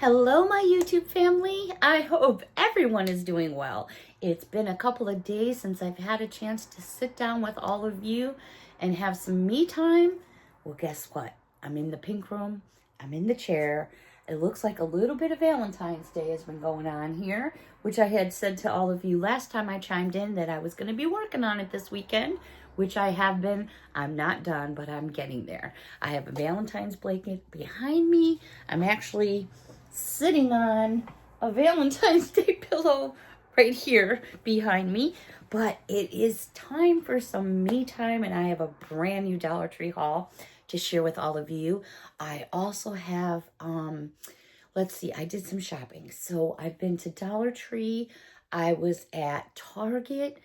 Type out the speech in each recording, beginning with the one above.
Hello, my YouTube family. I hope everyone is doing well. It's been a couple of days since I've had a chance to sit down with all of you and have some me time. Well, guess what? I'm in the pink room. I'm in the chair. It looks like a little bit of Valentine's Day has been going on here, which I had said to all of you last time I chimed in that I was going to be working on it this weekend, which I have been. I'm not done, but I'm getting there. I have a Valentine's blanket behind me. I'm actually sitting on a Valentine's Day pillow right here behind me, but it is time for some me time, and I have a brand new Dollar Tree haul to share with all of you. I also have, let's see, I did some shopping. So I've been to Dollar Tree. I was at Target.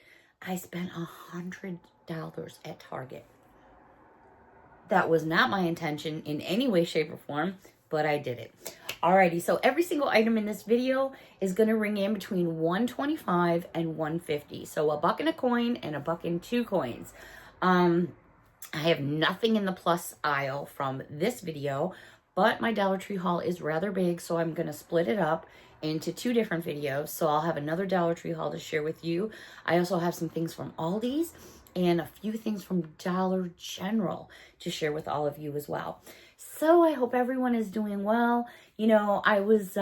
I spent $100 at Target. That was not my intention in any way, shape, or form, but I did it. Alrighty, so every single item in this video is going to ring in between $1.25 and $1.50. So a buck and a coin and a buck and 2 coins. I have nothing in the plus aisle from this video, but my Dollar Tree haul is rather big, so I'm going to split it up into 2 different videos. So I'll have another Dollar Tree haul to share with you. I also have some things from Aldi's and a few things from Dollar General to share with all of you as well. So I hope everyone is doing well. You know, I was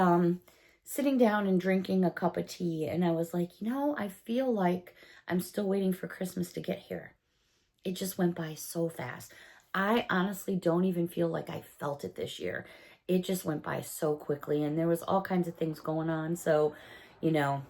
sitting down and drinking a cup of tea, and I was like, you know, I feel like I'm still waiting for Christmas to get here. It just went by so fast. I honestly don't even feel like I felt it this year. It just went by so quickly, and there was all kinds of things going on. So, you know,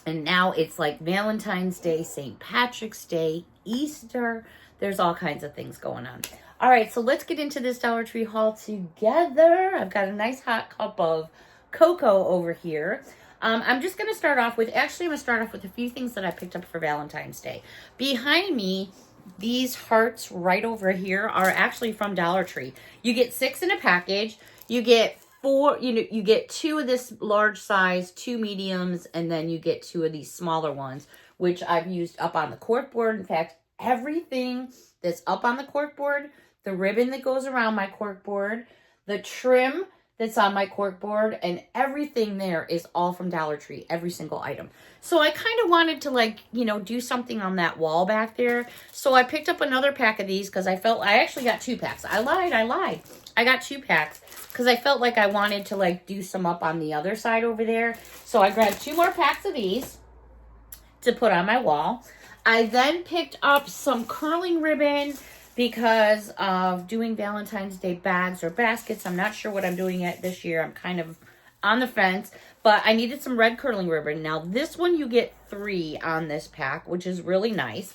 and now it's like Valentine's Day, St. Patrick's Day, Easter. There's all kinds of things going on. All right, so let's get into this Dollar Tree haul together. I've got a nice hot cup of cocoa over here. I'm just going to start off with, actually, I'm going to start off with a few things that I picked up for Valentine's Day. Behind me, these hearts right over here are actually from Dollar Tree. You get 6 in a package. You get 4, you get 2 of this large size, 2 mediums, and then you get 2 of these smaller ones, which I've used up on the cork board. In fact, everything that's up on the cork board, the ribbon that goes around my cork board, the trim that's on my cork board, and everything there is all from Dollar Tree, every single item. So I kind of wanted to, like, you know, do something on that wall back there. So I picked up another pack of these because I actually got 2 packs. I lied. I got 2 packs because I felt like I wanted to, like, do some up on the other side over there. So I grabbed 2 more packs of these to put on my wall. I then picked up some curling ribbon because of doing Valentine's Day bags or baskets. I'm not sure what I'm doing yet this year. I'm kind of on the fence, but I needed some red curling ribbon. Now, this one you get 3 on this pack, which is really nice.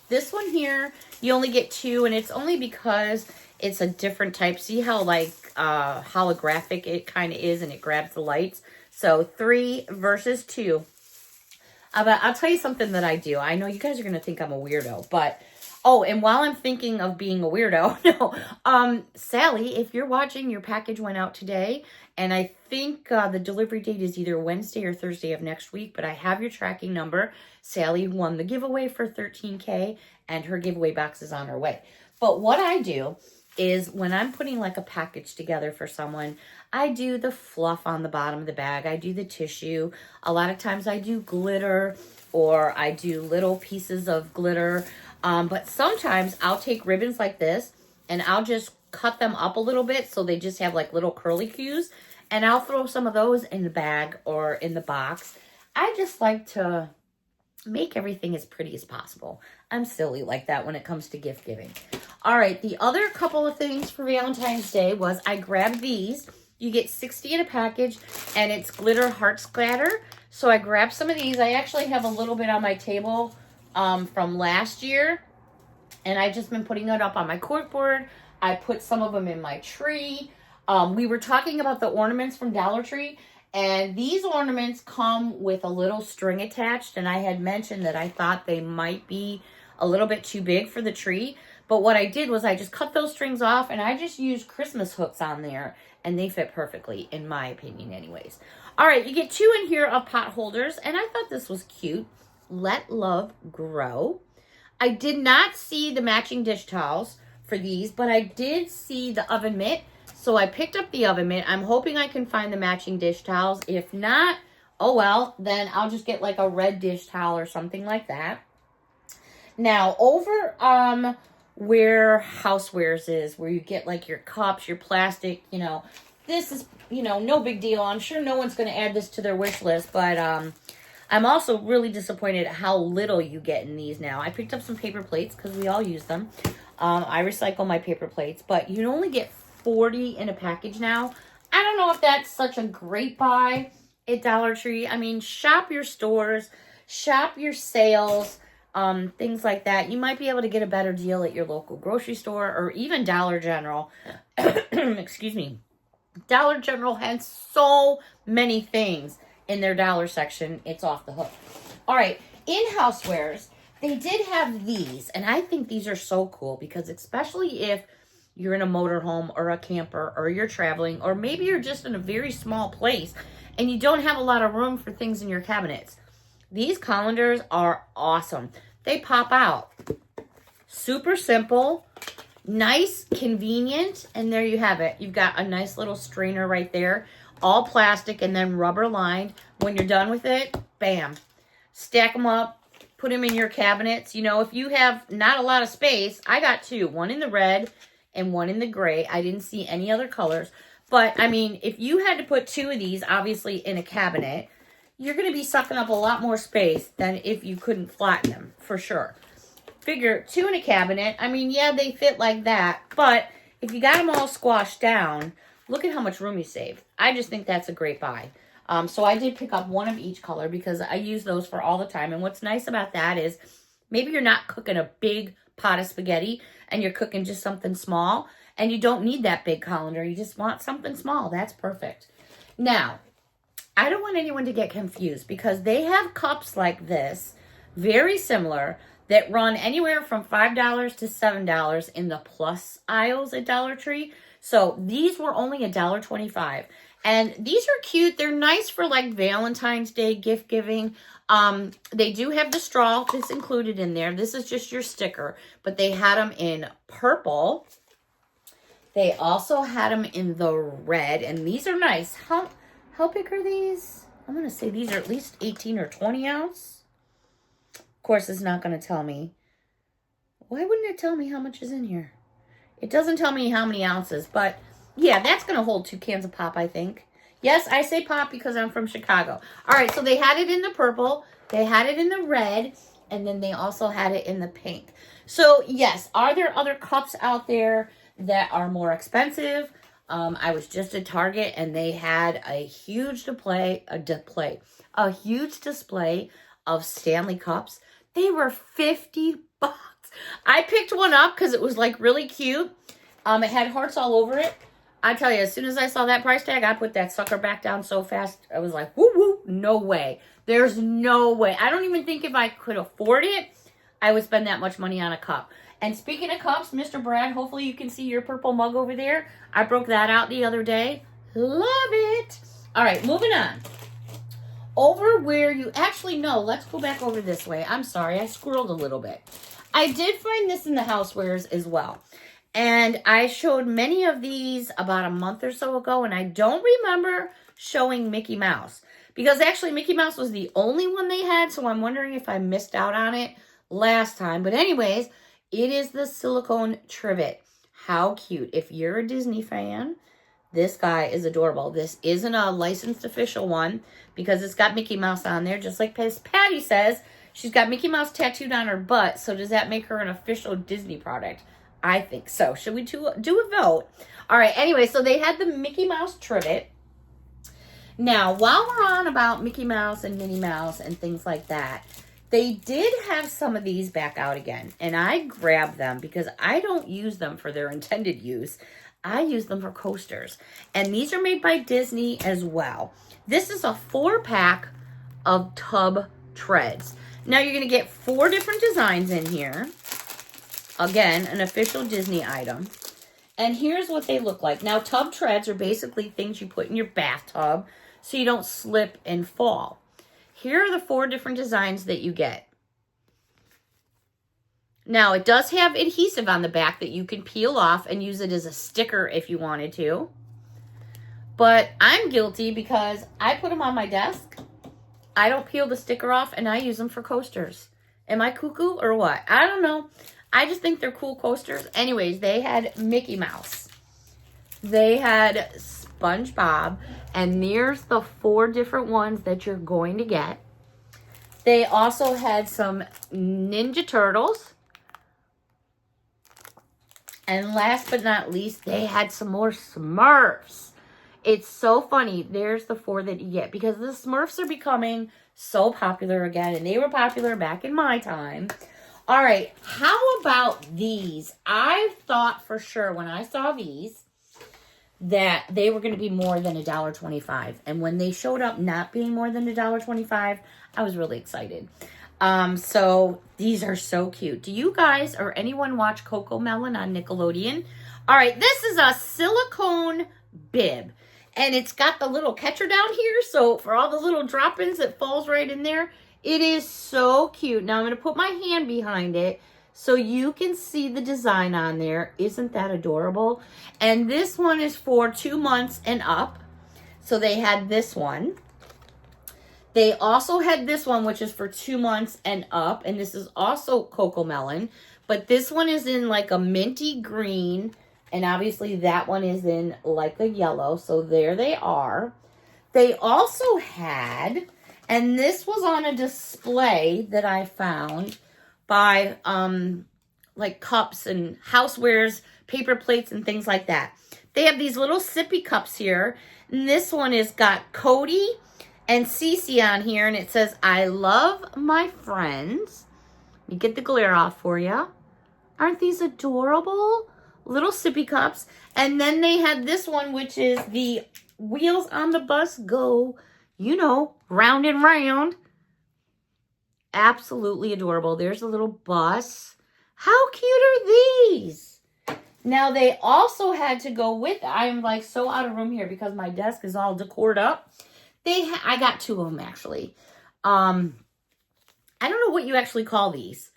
This one here, you only get 2, and it's only because it's a different type. See how, like, holographic it kind of is, and it grabs the lights? So 3 versus 2. But I'll tell you something that I do. I know you guys are going to think I'm a weirdo, but... Oh, and while I'm thinking of being a weirdo, no, Sally, if you're watching, your package went out today, and I think the delivery date is either Wednesday or Thursday of next week, but I have your tracking number. Sally won the giveaway for $13K, and her giveaway box is on her way. But what I do is when I'm putting like a package together for someone, I do the fluff on the bottom of the bag. I do the tissue. A lot of times I do glitter, or I do little pieces of glitter. But sometimes I'll take ribbons like this and I'll just cut them up a little bit so they just have like little curly cues, and I'll throw some of those in the bag or in the box. I just like to make everything as pretty as possible. I'm silly like that when it comes to gift giving. All right, the other couple of things for Valentine's Day was I grabbed these. You get 60 in a package, and it's glitter heart splatter. So I grabbed some of these. I actually have a little bit on my table from last year, and I've just been putting it up on my cork board. I put some of them in my tree. We were talking about the ornaments from Dollar Tree, and these ornaments come with a little string attached, and I had mentioned that I thought they might be a little bit too big for the tree, but what I did was I just cut those strings off, and I just used Christmas hooks on there, and they fit perfectly, in my opinion anyways. All right, you get 2 in here of pot holders, and I thought this was cute. Let Love Grow. I did not see the matching dish towels for these, but I did see the oven mitt. So I picked up the oven mitt. I'm hoping I can find the matching dish towels. If not, oh well, then I'll just get like a red dish towel or something like that. Now, over where housewares is, where you get like your cups, your plastic, you know, this is, you know, no big deal. I'm sure no one's going to add this to their wish list, but I'm also really disappointed at how little you get in these now. I picked up some paper plates because we all use them. I recycle my paper plates, but you only get 40 in a package now. I don't know if that's such a great buy at Dollar Tree. I mean, shop your stores, shop your sales, things like that. You might be able to get a better deal at your local grocery store or even Dollar General. Excuse me. Dollar General has so many things in their dollar section. It's off the hook. All right, in housewares, they did have these, and I think these are so cool because especially if you're in a motorhome or a camper or you're traveling or maybe you're just in a very small place and you don't have a lot of room for things in your cabinets. These colanders are awesome. They pop out. Super simple, nice, convenient, and there you have it. You've got a nice little strainer right there, all plastic and then rubber lined. When you're done with it, bam, stack them up, put them in your cabinets. You know, if you have not a lot of space, I got two, one in the red and one in the gray. I didn't see any other colors, but I mean, if you had to put two of these, obviously in a cabinet, you're going to be sucking up a lot more space than if you couldn't flatten them, for sure. Figure two in a cabinet. I mean, yeah, they fit like that, but if you got them all squashed down, look at how much room you save. I just think that's a great buy. So I did pick up one of each color because I use those for all the time. And what's nice about that is maybe you're not cooking a big pot of spaghetti and you're cooking just something small and you don't need that big colander. You just want something small. That's perfect. Now, I don't want anyone to get confused because they have cups like this, very similar, that run anywhere from $5 to $7 in the plus aisles at Dollar Tree. So these were only $1.25. And these are cute. They're nice for like Valentine's Day gift giving. They do have the straw that's included in there. This is just your sticker, but they had them in purple. They also had them in the red, and these are nice. How big are these? I'm going to say these are at least 18 or 20 ounce. Of course, it's not going to tell me. Why wouldn't it tell me how much is in here? It doesn't tell me how many ounces, but yeah, that's going to hold 2 cans of pop, I think. Yes, I say pop because I'm from Chicago. All right, so they had it in the purple, they had it in the red, and then they also had it in the pink. So yes, are there other cups out there that are more expensive? I was just at Target and they had a huge display of Stanley cups. They were $50. I picked one up because it was like really cute. It had hearts all over it. I tell you, as soon as I saw that price tag, I put that sucker back down so fast. I was like, woo woo, no way. There's no way. I don't even think if I could afford it, I would spend that much money on a cup. And speaking of cups, Mr. Brad, hopefully you can see your purple mug over there. I broke that out the other day. Love it. All right, moving on. Over where you actually know, let's go back over this way. I'm sorry, I squirreled a little bit. I did find this in the housewares as well. And I showed many of these about a month or so ago, and I don't remember showing Mickey Mouse. Because actually, Mickey Mouse was the only one they had, so I'm wondering if I missed out on it last time. But anyways, it is the silicone trivet. How cute. If you're a Disney fan, this guy is adorable. This isn't a licensed official one because it's got Mickey Mouse on there, just like Patty says. She's got Mickey Mouse tattooed on her butt, so does that make her an official Disney product? I think so. Should we do a vote? All right, anyway, so they had the Mickey Mouse trivet. Now, while we're on about Mickey Mouse and Minnie Mouse and things like that, they did have some of these back out again, and I grabbed them because I don't use them for their intended use. I use them for coasters, and these are made by Disney as well. This is a 4-pack of tub treads. Now, you're going to get 4 different designs in here. Again, an official Disney item. And here's what they look like. Now, tub treads are basically things you put in your bathtub so you don't slip and fall. Here are the 4 different designs that you get. Now, it does have adhesive on the back that you can peel off and use it as a sticker if you wanted to. But I'm guilty because I put them on my desk. I don't peel the sticker off, and I use them for coasters. Am I cuckoo or what? I don't know. I just think they're cool coasters. Anyways, they had Mickey Mouse. They had SpongeBob. And there's the 4 different ones that you're going to get. They also had some Ninja Turtles. And last but not least, they had some more Smurfs. It's so funny. There's the 4 that you get because the Smurfs are becoming so popular again. And they were popular back in my time. All right. How about these? I thought for sure when I saw these that they were going to be more than $1.25. And when they showed up not being more than $1.25, I was really excited. So these are so cute. Do you guys or anyone watch CocoMelon on Nickelodeon? All right, this is a silicone bib. And it's got the little catcher down here. So for all the little drop-ins, it falls right in there. It is so cute. Now I'm going to put my hand behind it so you can see the design on there. Isn't that adorable? And this one is for 2 months and up. So they had this one. They also had this one, which is for 2 months and up. And this is also CocoMelon. But this one is in like a minty green. And obviously that one is in like a yellow. So there they are. They also had, and this was on a display that I found by like cups and housewares, paper plates and things like that. They have these little sippy cups here. And this one has got Cody and Cece on here. And it says, I love my friends. Let me get the glare off for you. Aren't these adorable? Little sippy cups. And then they had this one, which is the wheels on the bus go, you know, round and round. Absolutely adorable. There's a little bus. How cute are these? Now, they also had to go with, I am like so out of room here because my desk is all decored up. I got 2 of them actually. I don't know what you actually call these.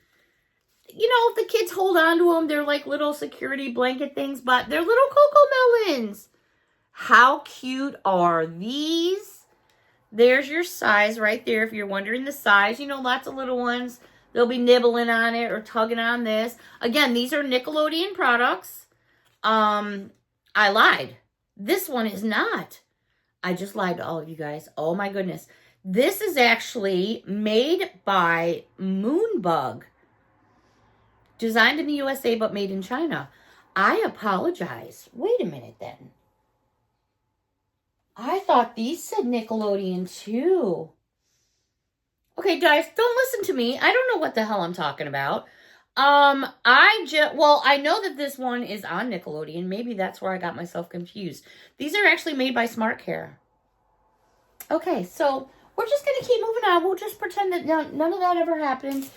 You know, the kids hold on to them. They're like little security blanket things, but they're little CocoMelons. How cute are these? There's your size right there. If you're wondering the size, you know, lots of little ones. They'll be nibbling on it or tugging on this. Again, these are Nickelodeon products. I lied. This one is not. I just lied to all of you guys. Oh my goodness. This is actually made by Moonbug. Designed in the USA, but made in China. I apologize. Wait a minute then. I thought these said Nickelodeon too. Okay, guys, don't listen to me. I don't know what the hell I'm talking about. I know that this one is on Nickelodeon. Maybe that's where I got myself confused. These are actually made by Smart Care. Okay, so we're just going to keep moving on. We'll just pretend that none of that ever happened.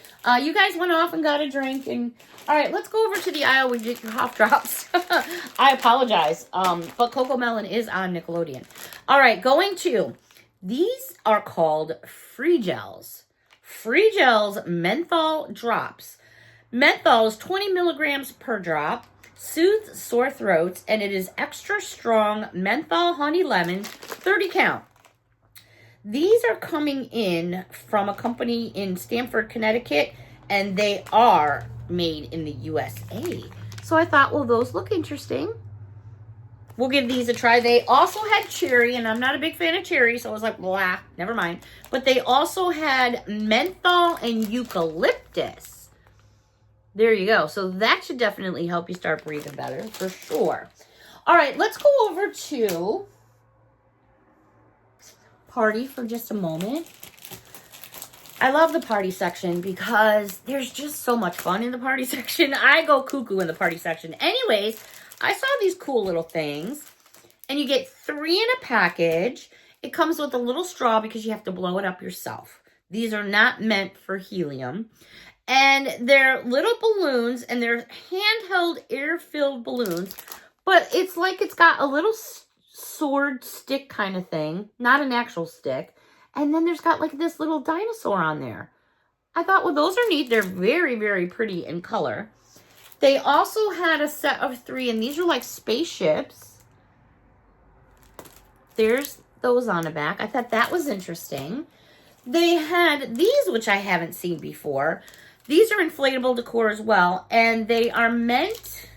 You guys went off and got a drink. And all right, let's go over to the aisle where you get your cough drops. I apologize. But CocoMelon is on Nickelodeon. All right, these are called Free Gels. Free Gels Menthol Drops. Menthol is 20 milligrams per drop. Soothes sore throats. And it is extra strong menthol honey lemon, 30 count. These are coming in from a company in Stamford, Connecticut, and they are made in the USA. So I thought, well, those look interesting. We'll give these a try. They also had cherry, and I'm not a big fan of cherry, so I was like, blah, never mind. But they also had menthol and eucalyptus. There you go. So that should definitely help you start breathing better, for sure. All right, let's go over to Party for just a moment. I love the party section because there's just so much fun in the party section. I go cuckoo in the party section. Anyways, I saw these cool little things, and you get 3 in a package. It comes with a little straw because you have to blow it up yourself. These are not meant for helium. And they're little balloons, and they're handheld air-filled balloons, but it's like it's got a little sword stick kind of thing, not an actual stick. And then there's got like this little dinosaur on there. I thought, well, those are neat. They're very, very pretty in color. They also had a set of 3, and these are like spaceships. There's those on the back. I thought that was interesting. They had these, which I haven't seen before. These are inflatable decor as well, and they are meant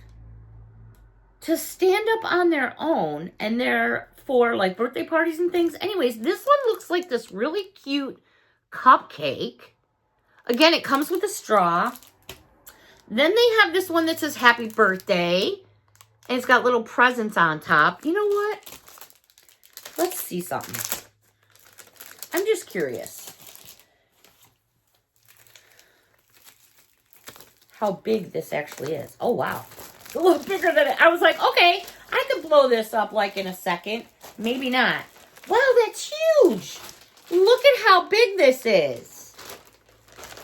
to stand up on their own, and they're for like birthday parties and things. Anyways, this one looks like this really cute cupcake. Again, it comes with a straw. Then they have this one that says happy birthday, and it's got little presents on top. You know what? Let's see something. I'm just curious how big this actually is. Oh, wow. It's a little bigger than it. I was like, okay, I could blow this up like in a second. Maybe not. Wow, that's huge. Look at how big this is.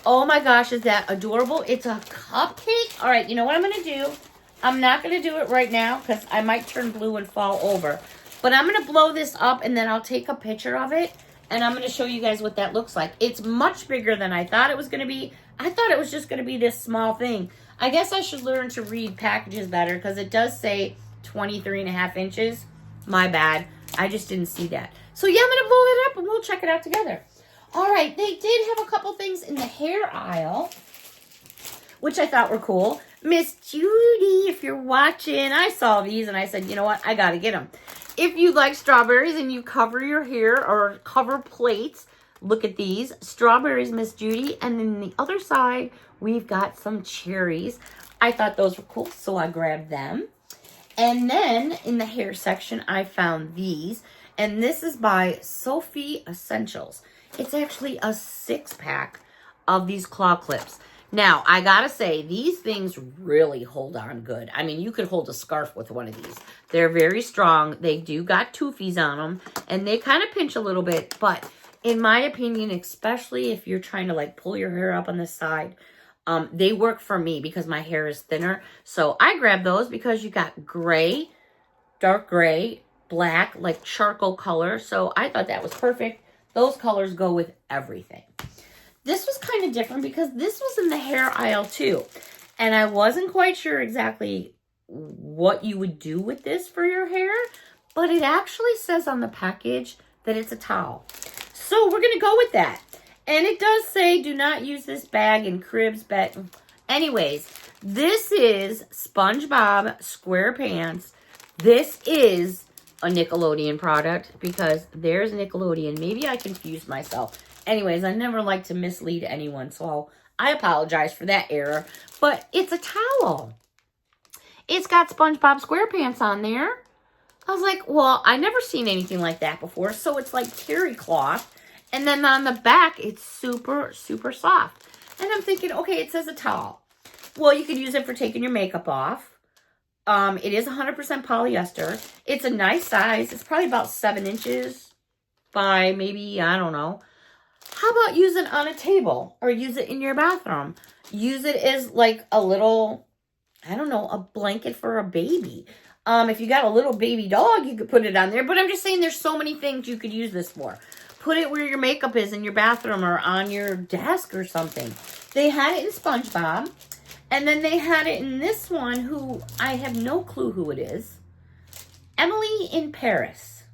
Oh my gosh, is that adorable? It's a cupcake. All right, you know what I'm going to do? I'm not going to do it right now because I might turn blue and fall over. But I'm going to blow this up, and then I'll take a picture of it, and I'm going to show you guys what that looks like. It's much bigger than I thought it was going to be. I thought it was just going to be this small thing. I guess I should learn to read packages better because it does say 23.5 inches. My bad. I just didn't see that. So yeah, I'm going to blow it up, and we'll check it out together. All right, they did have a couple things in the hair aisle, which I thought were cool. Miss Judy, if you're watching, I saw these, and I said, you know what? I got to get them. If you like strawberries and you cover your hair or cover plates, look at these. Strawberries, Miss Judy. And then the other side, we've got some cherries. I thought those were cool, so I grabbed them. And then in the hair section, I found these. And this is by Sophie Essentials. It's actually a 6-pack of these claw clips. Now, I gotta say, these things really hold on good. I mean, you could hold a scarf with one of these. They're very strong. They do got toofies on them, and they kind of pinch a little bit. But in my opinion, especially if you're trying to like pull your hair up on the side, they work for me because my hair is thinner. So I grabbed those because you got gray, dark gray, black, like charcoal color. So I thought that was perfect. Those colors go with everything. This was kind of different because this was in the hair aisle too. And I wasn't quite sure exactly what you would do with this for your hair. But it actually says on the package that it's a towel. So we're going to go with that. And it does say do not use this bag in cribs, bed. Anyways, this is SpongeBob SquarePants. This is a Nickelodeon product because there's Nickelodeon. Maybe I confused myself. Anyways, I never like to mislead anyone, so I apologize for that error. But it's a towel. It's got SpongeBob SquarePants on there. I was like, well, I never seen anything like that before. So it's like terry cloth. And then on the back, it's super, super soft. And I'm thinking, okay, it says a towel. Well, you could use it for taking your makeup off. It is 100% polyester. It's a nice size. It's probably about 7 inches by maybe, I don't know. How about use it on a table or use it in your bathroom? Use it as like a little, I don't know, a blanket for a baby. If you got a little baby dog, you could put it on there. But I'm just saying there's so many things you could use this for. Put it where your makeup is in your bathroom or on your desk or something. They had it in SpongeBob. And then they had it in this one who I have no clue who it is. Emily in Paris.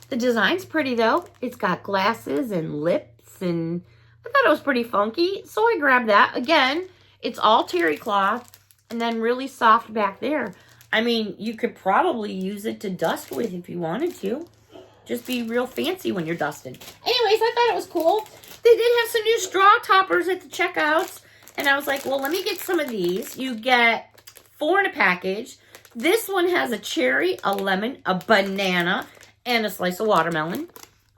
The design's pretty though. It's got glasses and lips and I thought it was pretty funky. So I grabbed that. Again, it's all terry cloth and then really soft back there. I mean, you could probably use it to dust with if you wanted to. Just be real fancy when you're dusting. Anyways, I thought it was cool. They did have some new straw toppers at the checkouts. And I was like, well, let me get some of these. You get 4 in a package. This one has a cherry, a lemon, a banana, and a slice of watermelon.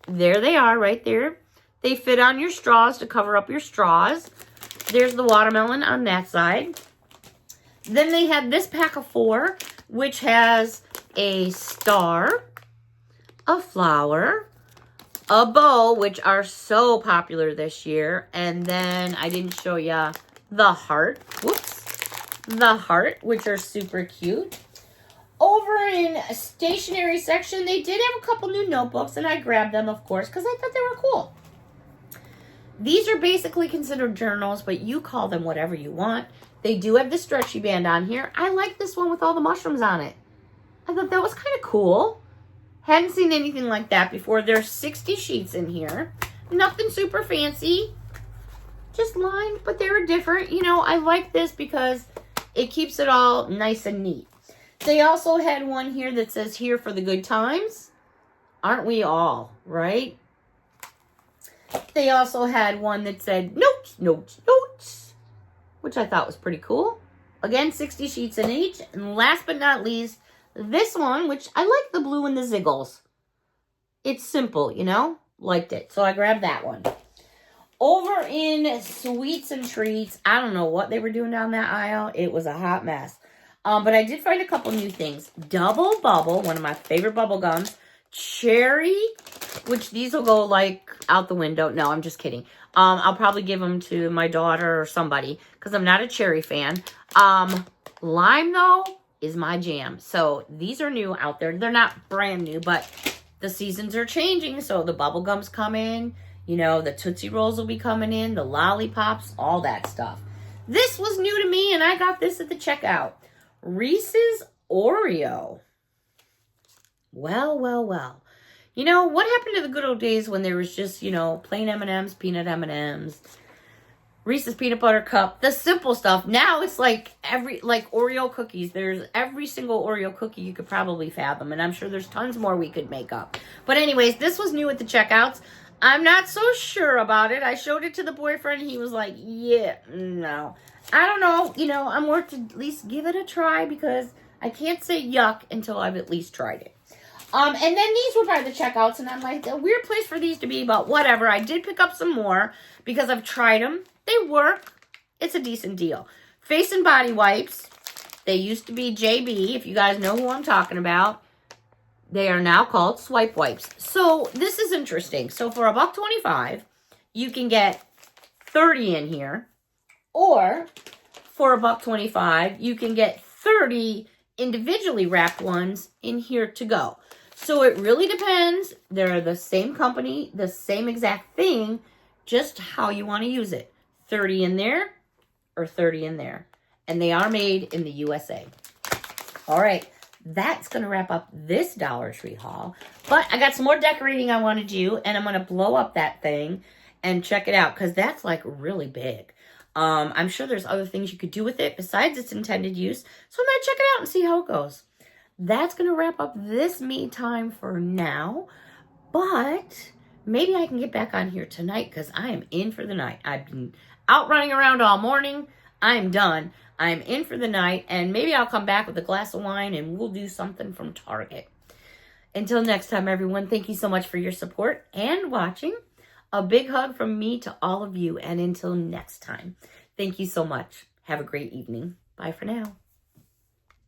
There they are right there. They fit on your straws to cover up your straws. There's the watermelon on that side. Then they had this pack of 4, which has a star, a flower, a bow, which are so popular this year. And then I didn't show you the heart. Whoops. The heart, which are super cute. Over in stationery section, they did have a couple new notebooks, and I grabbed them, of course, because I thought they were cool. These are basically considered journals, but you call them whatever you want. They do have the stretchy band on here. I like this one with all the mushrooms on it. I thought that was kind of cool. Hadn't seen anything like that before. There's 60 sheets in here. Nothing super fancy. Just lined, but they were different. You know, I like this because it keeps it all nice and neat. They also had one here that says, here for the good times. Aren't we all, right? They also had one that said, notes, notes, notes, which I thought was pretty cool. Again, 60 sheets in each. And last but not least, this one, which I like the blue and the ziggles. It's simple, you know? Liked it. So I grabbed that one. Over in Sweets and Treats, I don't know what they were doing down that aisle. It was a hot mess. But I did find a couple new things. Double Bubble, one of my favorite bubble gums. Cherry, which these will go like out the window. No, I'm just kidding. I'll probably give them to my daughter or somebody because I'm not a cherry fan. Lime, though, is my jam. So these are new out there. They're not brand new, but the seasons are changing. So the bubble gums come in. You know, the Tootsie Rolls will be coming in. The lollipops, all that stuff. This was new to me, and I got this at the checkout. Reese's Oreo. Well, well, well. You know, what happened to the good old days when there was just, you know, plain M&Ms, peanut M&Ms, Reese's Peanut Butter Cup, the simple stuff. Now it's like Oreo cookies. There's every single Oreo cookie you could probably fathom, and I'm sure there's tons more we could make up. But anyways, this was new at the checkouts. I'm not so sure about it. I showed it to the boyfriend. He was like, yeah, no. I don't know. You know, I'm worth to at least give it a try because I can't say yuck until I've at least tried it. And then these were by the checkouts, and I'm like, a weird place for these to be, but whatever. I did pick up some more because I've tried them. They work. It's a decent deal. Face and body wipes. They used to be JB, if you guys know who I'm talking about. They are now called swipe wipes. So this is interesting. So for $1.25, you can get 30 in here. Or for $1.25, you can get 30 individually wrapped ones in here to go. So it really depends. They're the same company, the same exact thing, just how you want to use it. 30 in there or 30 in there. And they are made in the USA. All right. That's going to wrap up this Dollar Tree haul. But I got some more decorating I want to do, and I'm going to blow up that thing and check it out because that's like really big. I'm sure there's other things you could do with it besides its intended use. So I'm going to check it out and see how it goes. That's going to wrap up this me time for now. But maybe I can get back on here tonight because I am in for the night. I've been out running around all morning. I'm done. I'm in for the night, and maybe I'll come back with a glass of wine, and we'll do something from Target. Until next time, everyone, thank you so much for your support and watching. A big hug from me to all of you, and until next time, thank you so much. Have a great evening. Bye for now.